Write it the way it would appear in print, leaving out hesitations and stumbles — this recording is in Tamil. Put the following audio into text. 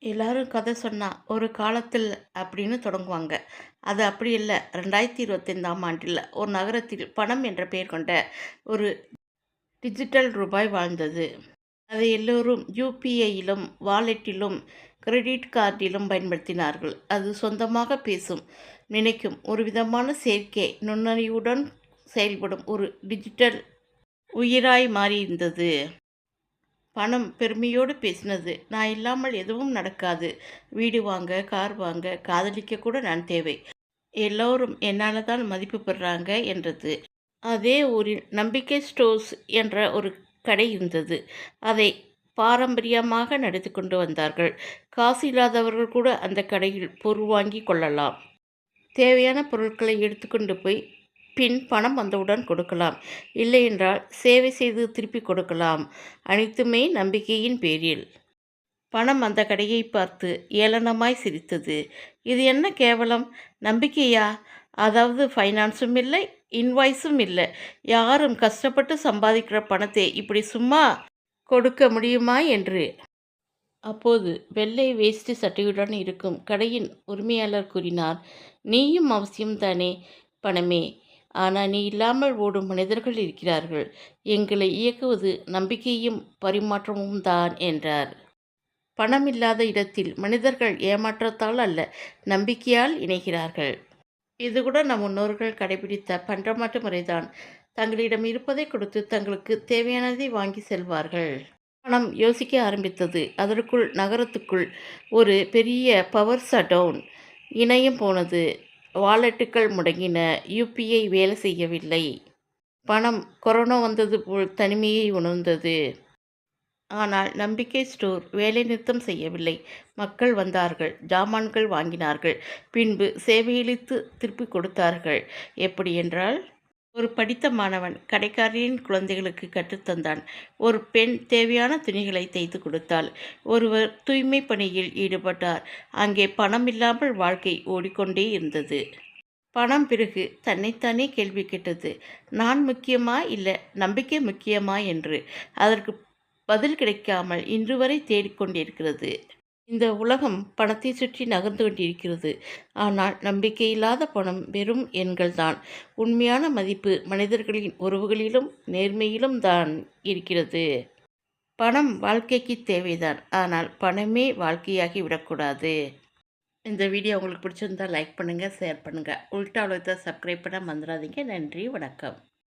எல்லாரும் கதை சொன்னா, ஒரு காலத்தில் அப்படின்னு தொடங்குவாங்க. அது அப்படி இல்ல. 2025ஆம் ஆண்டில் ஒரு நகரத்தில் பணம் என்ற பெயர் கொண்ட ஒரு டிஜிட்டல் ரூபாய் வாழ்ந்தது. அதை எல்லோரும் யுபிஐயிலும், வாலெட்டிலும், கிரெடிட் கார்டிலும் பயன்படுத்தினார்கள். அது சொந்தமாக பேசும், நினைக்கும் ஒரு விதமான செயற்கை நுண்ணறிவுடன் செயல்படும் ஒரு டிஜிட்டல் உயிராய் மாறியிருந்தது. பணம் பெருமையோடு பேசினது. நான் இல்லாமல் எதுவும் நடக்காது. வீடு வாங்க, கார் வாங்க, காதலிக்க கூட நான் தேவை. எல்லோரும் என்னால தான் மதிப்பு பெறுறாங்க என்றது. அதே ஊரில் நம்பிக்கை ஸ்டோர்ஸ் என்ற ஒரு கடை இருந்தது. அதை பாரம்பரியமாக நடத்தி கொண்டு வந்தார்கள். காசு இல்லாதவர்கள் கூட அந்த கடையில் பொருள் வாங்கி கொள்ளலாம். தேவையான பொருட்களை எடுத்துக்கொண்டு போய் பின் பணம் வந்தவுடன் கொடுக்கலாம். இல்லையென்றால் சேவை செய்து திருப்பி கொடுக்கலாம். அனைத்துமே நம்பிக்கையின் பேரில். பணம் அந்த கடையை பார்த்து ஏளனமாய் சிரித்தது. இது என்ன கேவலம்? நம்பிக்கையா? அதாவது ஃபைனான்ஸும் இல்லை, இன்வாய்ஸும் இல்லை. யாரும் கஷ்டப்பட்டு சம்பாதிக்கிற பணத்தை இப்படி சும்மா கொடுக்க முடியுமா என்று. அப்போது வெள்ளை வேஷ்டி சட்டையுடன் இருக்கும் கடையின் உரிமையாளர் கூறினார், நீயும் அவசியம்தானே பணமே. ஆனால் நீ இல்லாமல் ஓடும் மனிதர்கள் இருக்கிறார்கள். எங்களை இயக்குவது நம்பிக்கையும் பரிமாற்றமும் தான் என்றார். பணமில்லாத இடத்தில் மனிதர்கள் ஏமாற்றத்தால் அல்ல, நம்பிக்கையால் இணைகிறார்கள். இது கூட நம் முன்னோர்கள் கடைபிடித்த பண்டமாற்று முறைதான். தங்களிடம் இருப்பதை கொடுத்து தங்களுக்கு தேவையானதை வாங்கி செல்வார்கள். பணம் யோசிக்க ஆரம்பித்தது. அதற்குள் நகரத்துக்குள் ஒரு பெரிய பவர் ஷட்டவுன். இணையம் போனது. வாலெட்டுகள் முடங்கின. யுபிஐ வேலை செய்யவில்லை. பணம் கொரோனா வந்தது போல் தனிமையை உணர்ந்தது. ஆனால் நம்பிக்கை ஸ்டோர் வேலைநிறுத்தம் செய்யவில்லை. மக்கள் வந்தார்கள், ஜாமான்கள் வாங்கினார்கள், பின்பு சேவையளித்து திருப்பிக் கொடுத்தார்கள். எப்படி என்றால், ஒரு படித்த மாணவன் கடைக்காரரின் குழந்தைகளுக்கு கற்றுத்தந்தான். ஒரு பெண் தேவையான துணிகளை தைத்து கொடுத்தாள். ஒருவர் தூய்மை பணியில் ஈடுபட்டார். அங்கே பணம் இல்லாமல் வாழ்க்கை ஓடிக்கொண்டே இருந்தது. பணம் பிறகு தன்னைத்தானே கேள்வி கேட்டது. நான் முக்கியமா இல்லை நம்பிக்கை முக்கியமா என்று. அதற்கு பதில் கிடைக்காமல் இன்று வரை தேடிக்கொண்டிருக்கிறது. இந்த உலகம் பணத்தை சுற்றி நகர்ந்து கொண்டிருக்கிறது. ஆனால் நம்பிக்கையில்லாத பணம் வெறும் எண்கள்தான். உண்மையான மதிப்பு மனிதர்களின் உறவுகளிலும் நேர்மையிலும் தான் இருக்கிறது. பணம் வாழ்க்கைக்கு தேவைதான். ஆனால் பணமே வாழ்க்கையாகி விடக்கூடாது. இந்த வீடியோ உங்களுக்கு பிடிச்சிருந்தால் லைக் பண்ணுங்கள், ஷேர் பண்ணுங்கள். உல்டா உலகத்தை சப்ஸ்கிரைப் பண்ண மறந்துடாதீங்க. நன்றி, வணக்கம்.